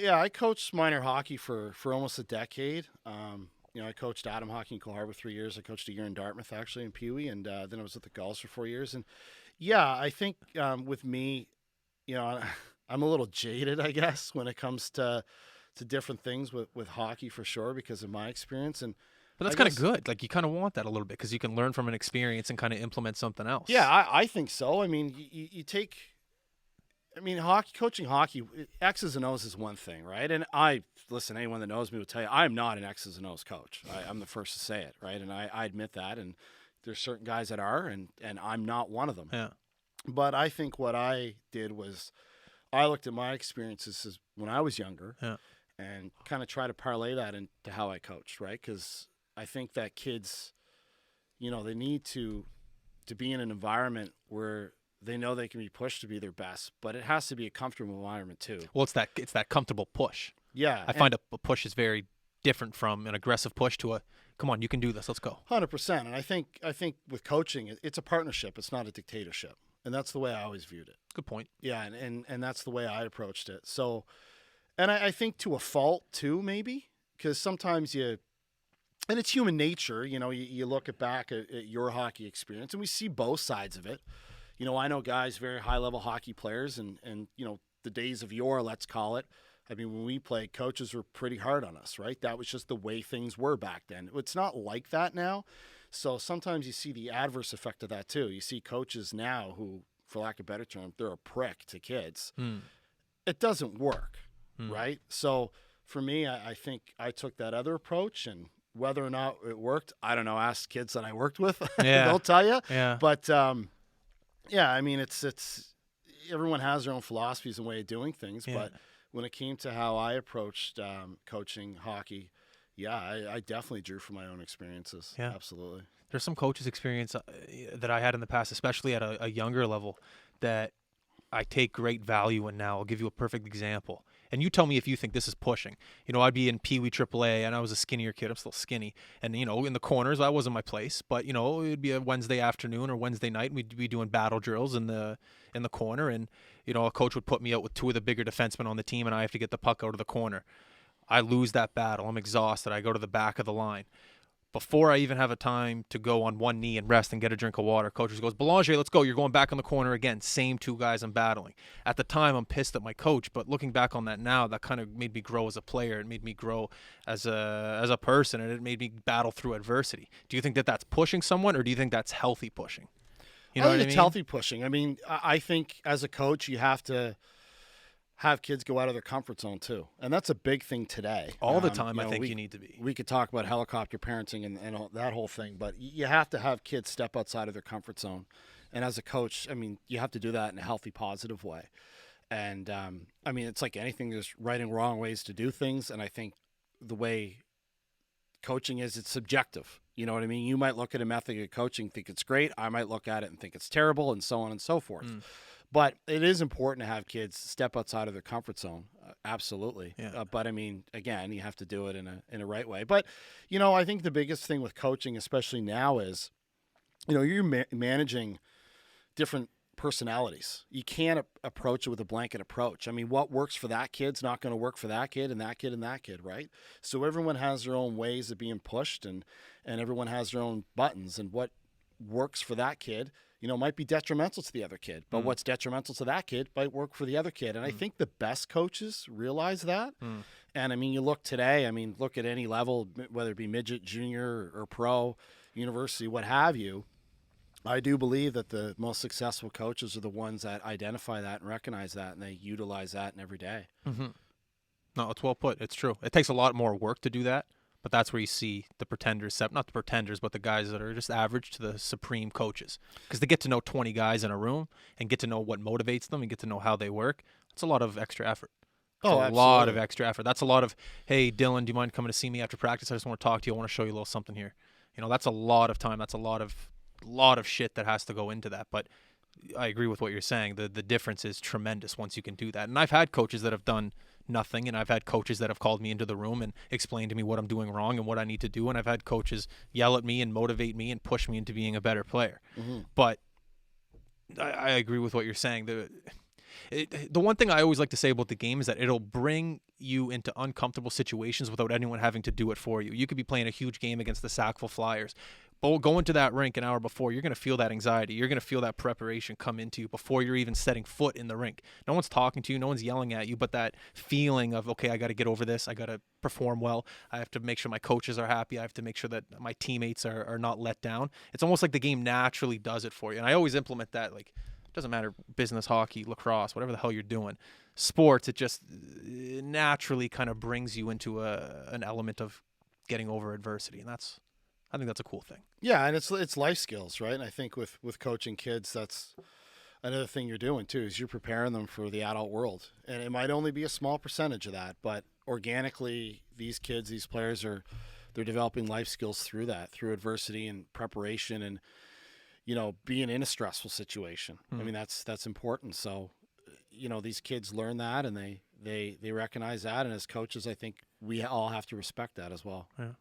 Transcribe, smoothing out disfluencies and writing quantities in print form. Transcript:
Yeah, I coached minor hockey for almost a decade. I coached Adam hockey in Cole Harbour 3 years. I coached a year in Dartmouth actually in Pee Wee, and then I was at the Gulls for 4 years. And yeah, I think with me, I'm a little jaded, I guess, when it comes to different things with hockey for sure because of my experience. And But I that's kind of guess good. Like, you kind of want that a little bit because you can learn from an experience and kind of implement something yeah, else. I think so. I mean, you take. I mean, coaching hockey, X's and O's is one thing, right? And listen, anyone that knows me will tell you, I'm not an X's and O's coach. I'm the first to say it, right? And I admit that. And there's certain guys that are, and I'm not one of them. Yeah. But I think what I did was I looked at my experiences when I was younger Yeah. and kind of try to parlay that into how I coached, right? Because I think that kids, they need to be in an environment where they know they can be pushed to be their best, but it has to be a comfortable environment too. Well, it's that comfortable push. Yeah, I find a push is very different from an aggressive push to a, come on, you can do this, let's go. 100%. And I think with coaching, it's a partnership. It's not a dictatorship, and that's the way I always viewed it. Good point. Yeah, and that's the way I approached it. So, and I think to a fault too, maybe because sometimes and it's human nature. You look back at your hockey experience, and we see both sides of it. I know guys, very high-level hockey players, and the days of yore, let's call it. I mean, when we played, coaches were pretty hard on us, right? That was just the way things were back then. It's not like that now. So sometimes you see the adverse effect of that too. You see coaches now who, for lack of a better term, they're a prick to kids. It doesn't work, right? So for me, I think I took that other approach, and whether or not it worked, I don't know. Ask kids that I worked with. Yeah. They'll tell you. Yeah. But yeah, I mean, it's everyone has their own philosophies and way of doing things. Yeah. But when it came to how I approached coaching hockey, yeah, I definitely drew from my own experiences. Yeah. Absolutely. There's some coaches' experience that I had in the past, especially at a younger level, that I take great value in now. I'll give you a perfect example. And you tell me if you think this is pushing. I'd be in Pee Wee AAA, and I was a skinnier kid. I'm still skinny. And, in the corners, that wasn't my place. But, it would be a Wednesday afternoon or Wednesday night, and we'd be doing battle drills in the corner. And, a coach would put me out with two of the bigger defensemen on the team, and I have to get the puck out of the corner. I lose that battle. I'm exhausted. I go to the back of the line. Before I even have a time to go on one knee and rest and get a drink of water, coach just goes, Belanger, let's go. You're going back in the corner again. Same two guys I'm battling. At the time, I'm pissed at my coach, but looking back on that now, that kind of made me grow as a player. It made me grow as a person, and it made me battle through adversity. Do you think that that's pushing someone, or do you think that's healthy pushing? You know I what think I it's mean? healthy pushing. I mean, I think as a coach, you have to have kids go out of their comfort zone too, and that's a big thing today. All the time, I think you need to be. We could talk about helicopter parenting and all, that whole thing, but you have to have kids step outside of their comfort zone. And as a coach, I mean, you have to do that in a healthy, positive way. And I mean, it's like anything. There's right and wrong ways to do things, and I think the way coaching is, it's subjective. You know what I mean? You might look at a method of coaching, think it's great. I might look at it and think it's terrible, and so on and so forth. But it is important to have kids step outside of their comfort zone. Absolutely. Yeah. But I mean, again, you have to do it in a right way. But, I think the biggest thing with coaching, especially now, is, you're managing different personalities. You can't approach it with a blanket approach. I mean, what works for that kid's not going to work for that kid and that kid and that kid, right? So everyone has their own ways of being pushed, and everyone has their own buttons, and what works for that kid might be detrimental to the other kid, but what's detrimental to that kid might work for the other kid. And I think the best coaches realize that. And I mean, you look today, look at any level, whether it be midget, junior, or pro, university, what have you. I do believe that the most successful coaches are the ones that identify that and recognize that, and they utilize that in every day. No, it's well put. It's true. It takes a lot more work to do that. But that's where you see the pretenders, not the pretenders, but the guys that are just average to the supreme coaches. Because they get to know 20 guys in a room and get to know what motivates them and get to know how they work. It's a lot of extra effort. Absolutely. Lot of extra effort. That's a lot of, hey, Dylan, do you mind coming to see me after practice? I just want to talk to you. I want to show you a little something here. That's a lot of time. That's a lot of shit that has to go into that. But I agree with what you're saying. The difference is tremendous once you can do that. And I've had coaches that have done nothing, and I've had coaches that have called me into the room and explained to me what I'm doing wrong and what I need to do, and I've had coaches yell at me and motivate me and push me into being a better player. But I agree with what you're saying. The one thing I always like to say about the game is that it'll bring you into uncomfortable situations without anyone having to do it for you. You could be playing a huge game against the Sackville Flyers. But going to that rink an hour before, you're going to feel that anxiety. You're going to feel that preparation come into you before you're even setting foot in the rink. No one's talking to you. No one's yelling at you. But that feeling of, okay, I got to get over this. I got to perform well. I have to make sure my coaches are happy. I have to make sure that my teammates are not let down. It's almost like the game naturally does it for you. And I always implement that. Like, it doesn't matter, business, hockey, lacrosse, whatever the hell you're doing. Sports, it just naturally kind of brings you into an element of getting over adversity. And I think that's a cool thing. Yeah, and it's life skills, right? And I think with coaching kids, that's another thing you're doing too, is you're preparing them for the adult world. And it might only be a small percentage of that, but organically these kids, these players they're developing life skills through that, through adversity and preparation and being in a stressful situation. I mean, that's important. So, these kids learn that and they recognize that, and as coaches, I think we all have to respect that as well. Yeah.